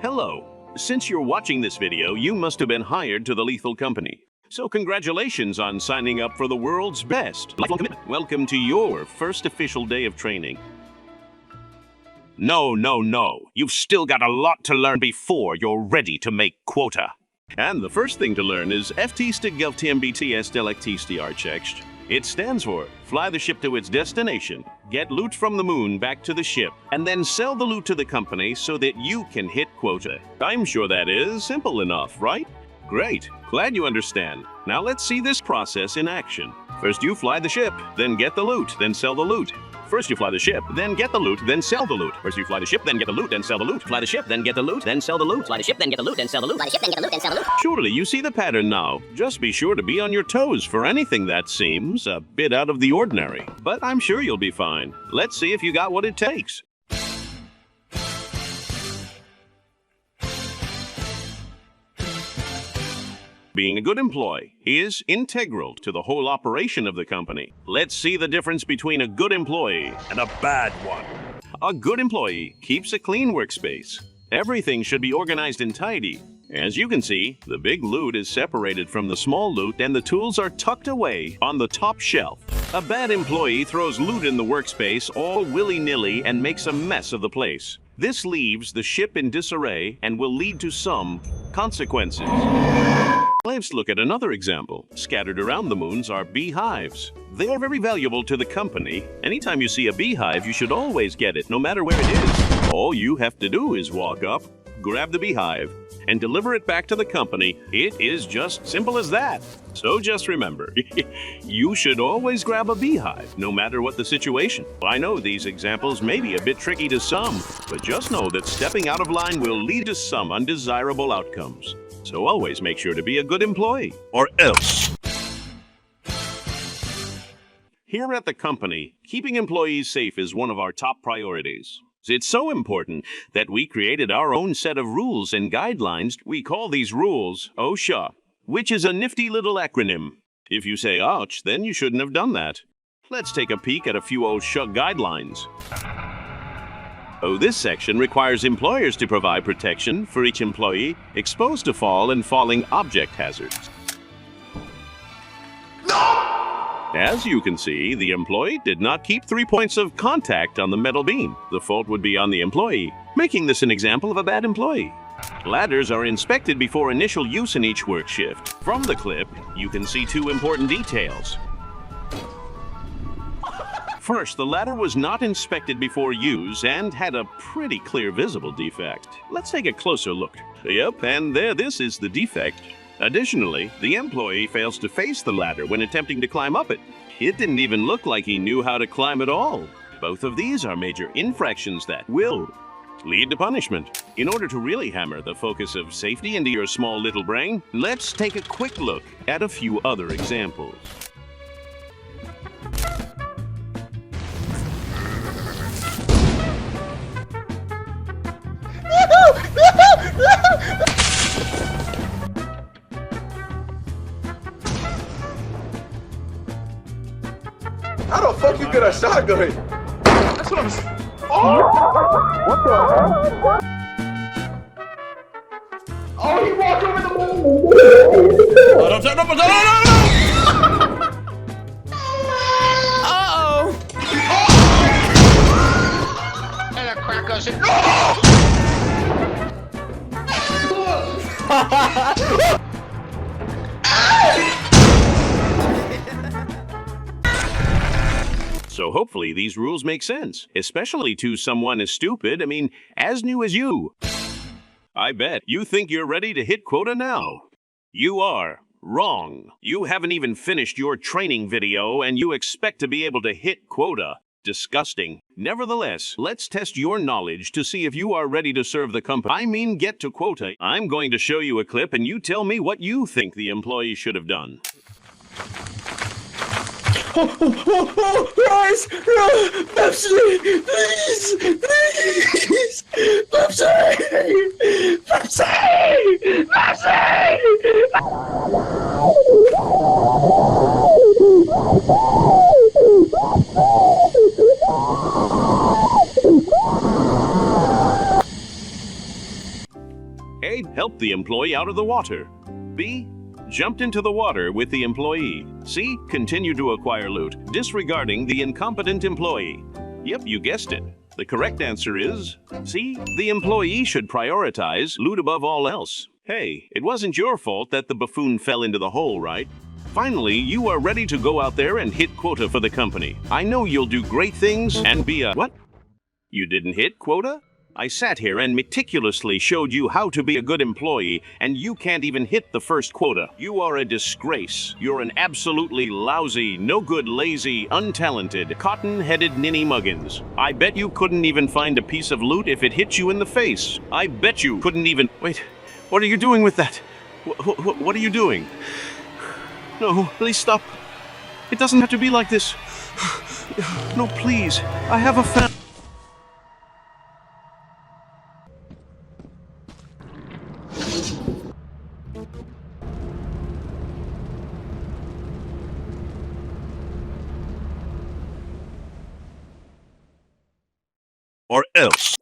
Hello. Since you're watching this video, you must have been hired to the Lethal Company. So congratulations on signing up for the world's best. Welcome to your first official day of training. No. You've still got a lot to learn before you're ready to make quota. And the first thing to learn is FT-STGLTMBTS-DELECTISTR. It stands for fly the ship to its destination, get loot from the moon back to the ship, and then sell the loot to the company so that you can hit quota. I'm sure that is simple enough, right? Great. Glad you understand. Now let's see this process in action. First you fly the ship, then get the loot, then sell the loot. First you fly the ship, then get the loot, then sell the loot. First you fly the ship, then get the loot, then sell the loot. Fly the ship, then get the loot, then sell the loot. Fly the ship, then get the loot, then sell the loot. Fly the ship, then get the loot, then sell the loot. Surely you see the pattern now. Just be sure to be on your toes for anything that seems a bit out of the ordinary. But I'm sure you'll be fine. Let's see if you got what it takes. Being a good employee is integral to the whole operation of the company. Let's see the difference between a good employee and a bad one. A good employee keeps a clean workspace. Everything should be organized and tidy. As you can see, the big loot is separated from the small loot and the tools are tucked away on the top shelf. A bad employee throws loot in the workspace all willy-nilly and makes a mess of the place. This leaves the ship in disarray and will lead to some consequences. Let's look at another example. Scattered around the moons are beehives. They are very valuable to the company. Anytime you see a beehive, you should always get it, no matter where it is. All you have to do is walk up, grab the beehive, and deliver it back to the company. It is just simple as that. So just remember, you should always grab a beehive, no matter what the situation. I know these examples may be a bit tricky to some, but just know that stepping out of line will lead to some undesirable outcomes. So always make sure to be a good employee, or else. Here at the company, keeping employees safe is one of our top priorities. It's so important that we created our own set of rules and guidelines. We call these rules OSHA, which is a nifty little acronym. If you say ouch, then you shouldn't have done that. Let's take a peek at a few OSHA guidelines. This section requires employers to provide protection for each employee exposed to fall and falling object hazards. As you can see, the employee did not keep 3 points of contact on the metal beam. The fault would be on the employee, making this an example of a bad employee. Ladders are inspected before initial use in each work shift. From the clip, you can see two important details. First, the ladder was not inspected before use and had a pretty clear visible defect. Let's take a closer look. Yep, and this is the defect. Additionally, the employee fails to face the ladder when attempting to climb up it. It didn't even look like he knew how to climb at all. Both of these are major infractions that will lead to punishment. In order to really hammer the focus of safety into your small little brain, let's take a quick look at a few other examples. How the fuck you get a shotgun? That's what I'm saying. Oh! What the hell? Oh, he walked over the moon! Oh, don't turn up! No! Uh-oh! And a cracker shit. So hopefully these rules make sense, especially to someone as stupid, as new as you. I bet you think you're ready to hit quota now. You are wrong. You haven't even finished your training video and you expect to be able to hit quota. Disgusting. Nevertheless, let's test your knowledge to see if you are ready to serve the company. Get to quota. I'm going to show you a clip and you tell me what you think the employee should have done. Guys! Pepsi! Please! Please! Pepsi! Pepsi! Pepsi! the employee out of the water. B. Jumped into the water with the employee. C. Continued to acquire loot, disregarding the incompetent employee. Yep, you guessed it. The correct answer is C. The employee should prioritize loot above all else. Hey, it wasn't your fault that the buffoon fell into the hole, right? Finally, you are ready to go out there and hit quota for the company. I know you'll do great things and be a... What? You didn't hit quota? I sat here and meticulously showed you how to be a good employee, and you can't even hit the first quota. You are a disgrace. You're an absolutely lousy, no-good, lazy, untalented, cotton-headed ninny muggins. I bet you couldn't even find a piece of loot if it hit you in the face. I bet you couldn't even... Wait, what are you doing with that? What are you doing? No, please stop. It doesn't have to be like this. No, please. I have a family. Or else.